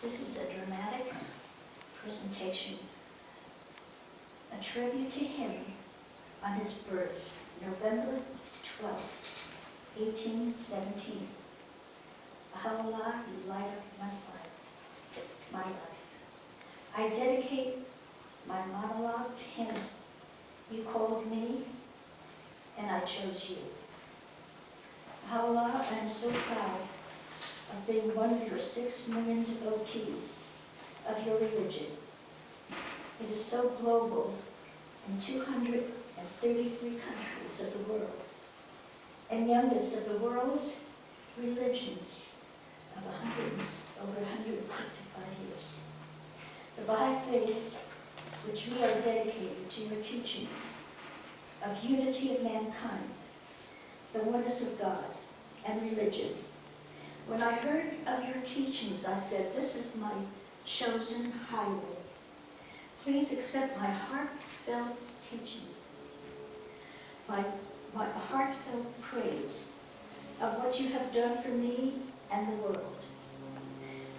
This is a dramatic presentation, a tribute to him on his birth, November 12th, 1817. Baha'u'llah, you light up my life. I dedicate my monologue to him. You called me, and I chose you. Baha'u'llah, I am so proud of being one of your 6 million devotees of your religion. It is so global in 233 countries of the world, and youngest of the world's religions of over 165 years. The Baha'i faith, which we are dedicated to your teachings of unity of mankind, the oneness of God and religion. When I heard of your teachings, I said, this is my chosen highway. Please accept my heartfelt teachings, my heartfelt praise of what you have done for me and the world.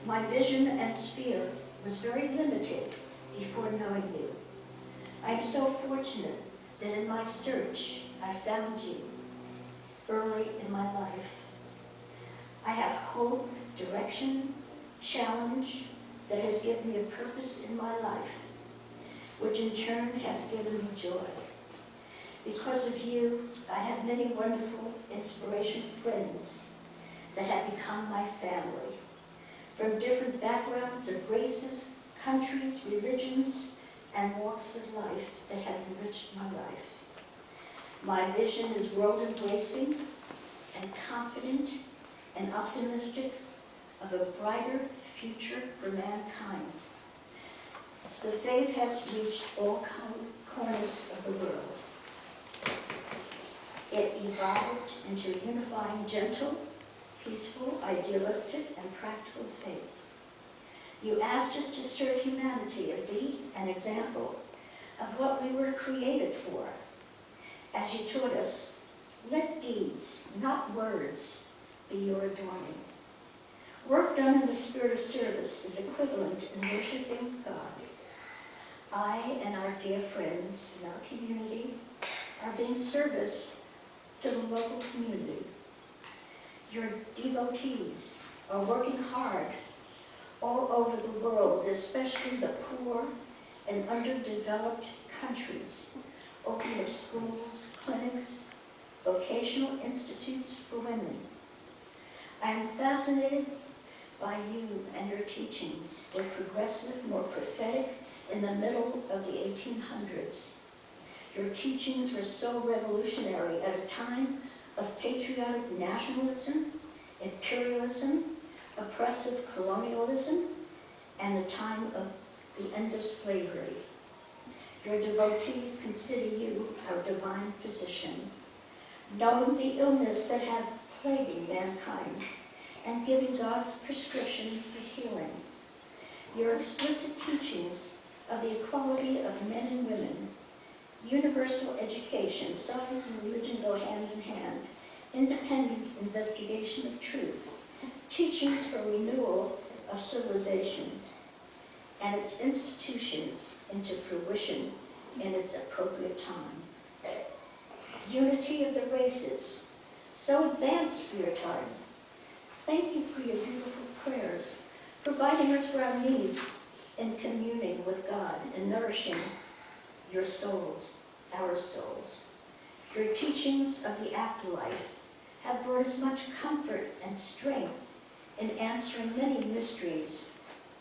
My vision and sphere was very limited before knowing you. I am so fortunate that in my search I found you early in my life. I have hope, direction, challenge that has given me a purpose in my life, which in turn has given me joy. Because of you, I have many wonderful, inspirational friends that have become my family, from different backgrounds of races, countries, religions, and walks of life that have enriched my life. My vision is world-embracing and confident and optimistic of a brighter future for mankind. The faith has reached all corners of the world. It evolved into a unifying, gentle, peaceful, idealistic, and practical faith. You asked us to serve humanity and be an example of what we were created for. As you taught us, let deeds, not words, be your adorning. Work done in the spirit of service is equivalent in worshiping God. I and our dear friends in our community are being service to the local community. Your devotees are working hard all over the world, especially the poor and underdeveloped countries, opening up schools, clinics, vocational institutes for women. I am fascinated by you and your teachings were progressive, more prophetic in the middle of the 1800s. Your teachings were so revolutionary at a time of patriotic nationalism, imperialism, oppressive colonialism, and the time of the end of slavery. Your devotees consider you our divine physician, knowing the illness that had plaguing mankind and giving God's prescription for healing. Your explicit teachings of the equality of men and women, universal education, science and religion go hand in hand, independent investigation of truth, teachings for renewal of civilization and its institutions into fruition in its appropriate time. Unity of the races, so advanced for your time. Thank you for your beautiful prayers, providing us for our needs in communing with God and nourishing your souls, our souls. Your teachings of the afterlife have brought us much comfort and strength in answering many mysteries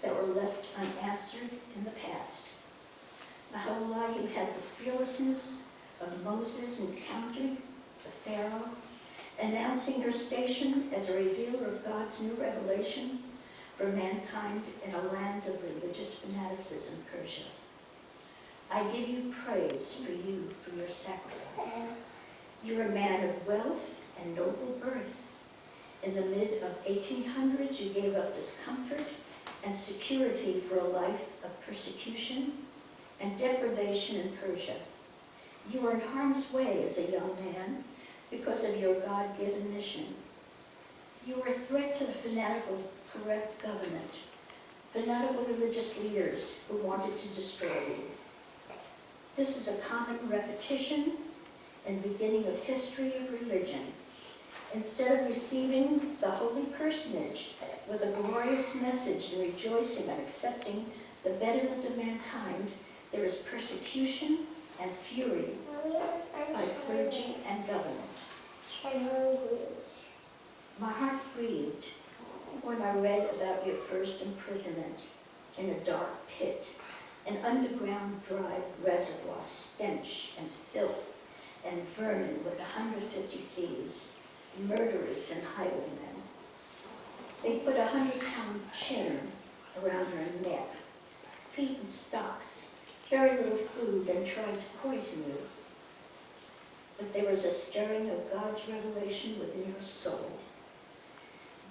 that were left unanswered in the past. Baha'u'llah, you had the fearlessness of Moses encountering the Pharaoh, announcing your station as a revealer of God's new revelation for mankind in a land of religious fanaticism, Persia. I give you praise for your sacrifice. You're a man of wealth and noble birth. In the mid of 1800s, you gave up this comfort and security for a life of persecution and deprivation in Persia. You were in harm's way as a young man because of your God-given mission. You were a threat to the fanatical, corrupt government, fanatical religious leaders who wanted to destroy you. This is a common repetition and beginning of history of religion. Instead of receiving the holy personage with a glorious message and rejoicing and accepting the betterment of mankind, there is persecution and fury by clergy and government. My heart grieved when I read about your first imprisonment in a dark pit, an underground dry reservoir, stench and filth and vermin with 150 thieves, murderers and highwaymen. They put a 100-pound chain around your neck, feet in stocks, very little food, and tried to poison you. But there was a stirring of God's revelation within your soul.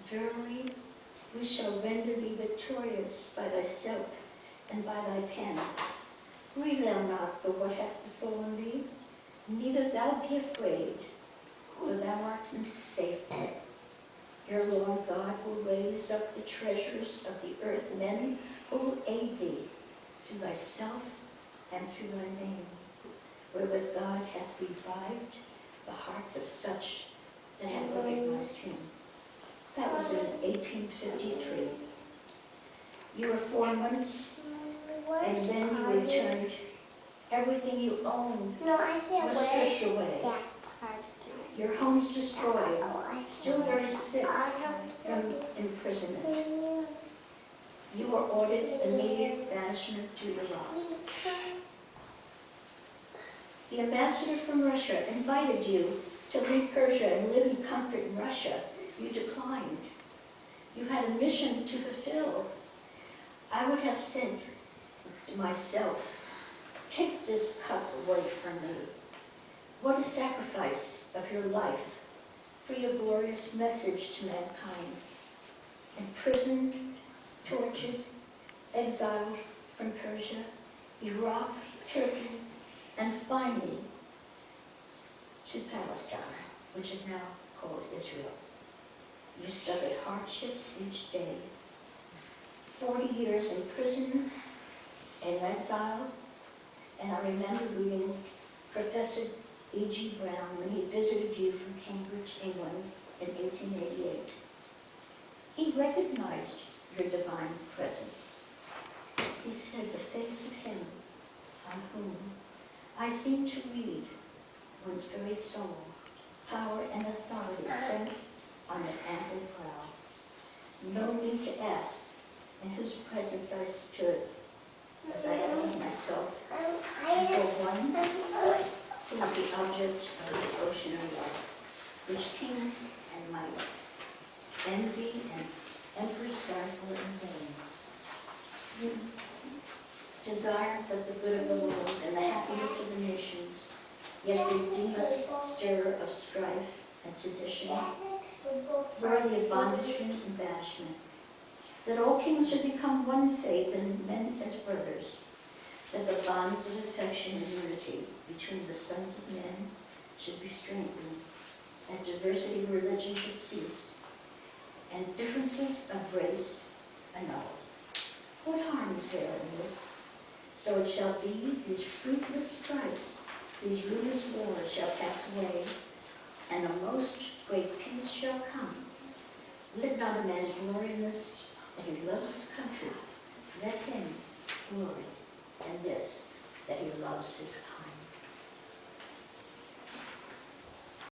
Verily, we shall render thee victorious by thyself and by thy pen. Grieve thou not for what hath befallen thee, neither thou be afraid, for thou art in safety. Your Lord God will raise up the treasures of the earth, men who will aid thee through thyself and through thy name, wherewith God hath revived the hearts of such that have recognized him. That was in 1853. You were 4 months, and then you returned. Everything you owned was stripped away. Your home's destroyed, still very sick from imprisonment. You were ordered immediate banishment to Iraq. The ambassador from Russia invited you to leave Persia and live in comfort in Russia. You declined. You had a mission to fulfill. I would have said to myself, take this cup away from me. What a sacrifice of your life for your glorious message to mankind. Imprisoned, tortured, exiled from Persia, Iraq, Turkey, and finally to Palestine, which is now called Israel. You suffered hardships each day. 40 years in prison and exile, and I remember reading Professor E.G. Brown when he visited you from Cambridge, England in 1888. He recognized your divine presence. He said, the face of him on whom I seem to read one's very soul, power and authority sent on an ample brow. No need to ask in whose presence I stood as I held myself before one who was the object of the ocean of love, which kings and might, envy and emperors sorrowful in vain. You desired but the good of the world and the happiness of the nations, yet redeem us, stirrer of strife and sedition, worthy of bondage and banishment, that all kings should become one faith and men as brothers, that the bonds of affection and unity between the sons of men should be strengthened, that diversity of religion should cease, and differences of race annulled. What harm is there in this? So it shall be, these fruitless strifes, these ruinous wars shall pass away, and a most great peace shall come. Let not a man glory in this, that he loves his country. Let him glory in this, that he loves his kind.